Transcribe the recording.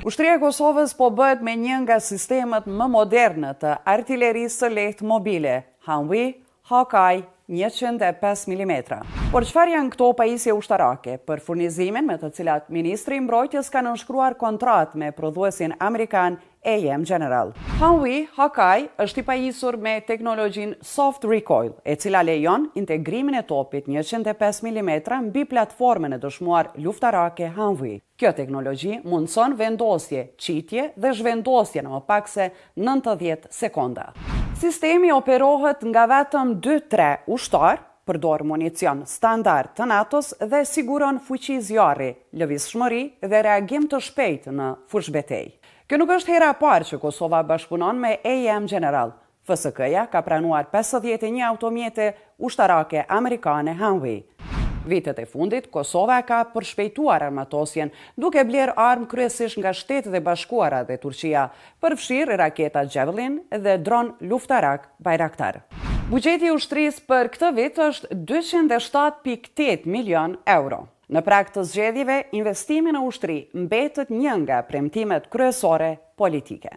Ushtria e Kosovës po bëhet me një nga sistemet më moderne të artillerisë së lehtë mobile, Humvee Hawkeye 105 mm. Por çfarë janë këto pajisje ushtarake, për furnizimin me të cilat Ministri i Mbrojtjes ka nënshkruar kontratë me prodhuesin amerikan AM General? Humvee Hawkeye është i pajisur me teknologjinë Soft Recoil, e cila lejon integrimin e topit 105 mm mbi platformën e dëshmuar luftarake Humvee. Kjo teknologji mundson vendosje, qitje dhe zhvendosje në më pak se 90 sekonda. Sistemi operohet nga vetëm 2-3 ushtar, përdor municion standard të NATO-s dhe siguron fuqi zjarri, lëvizshmëri dhe reagim të shpejtë në fushbetej. Kjo nuk është hera e parë që Kosova bashkëpunon me AM General. FSK-ja ka pranuar 51 automjete ushtarake amerikane Humvee. Vitet e fundit, Kosova ka përshpejtuar armatosjen, duke bler armë kryesisht nga Shtetet e Bashkuara dhe Turqia, përfshirë raketa Javelin dhe dron luftarak Bayraktar. Buxheti i ushtrisë për këtë vit është 207.8 milion euro. Në prag të zgjedhjeve, investimi në ushtri mbetet një nga premtimet kryesore politike.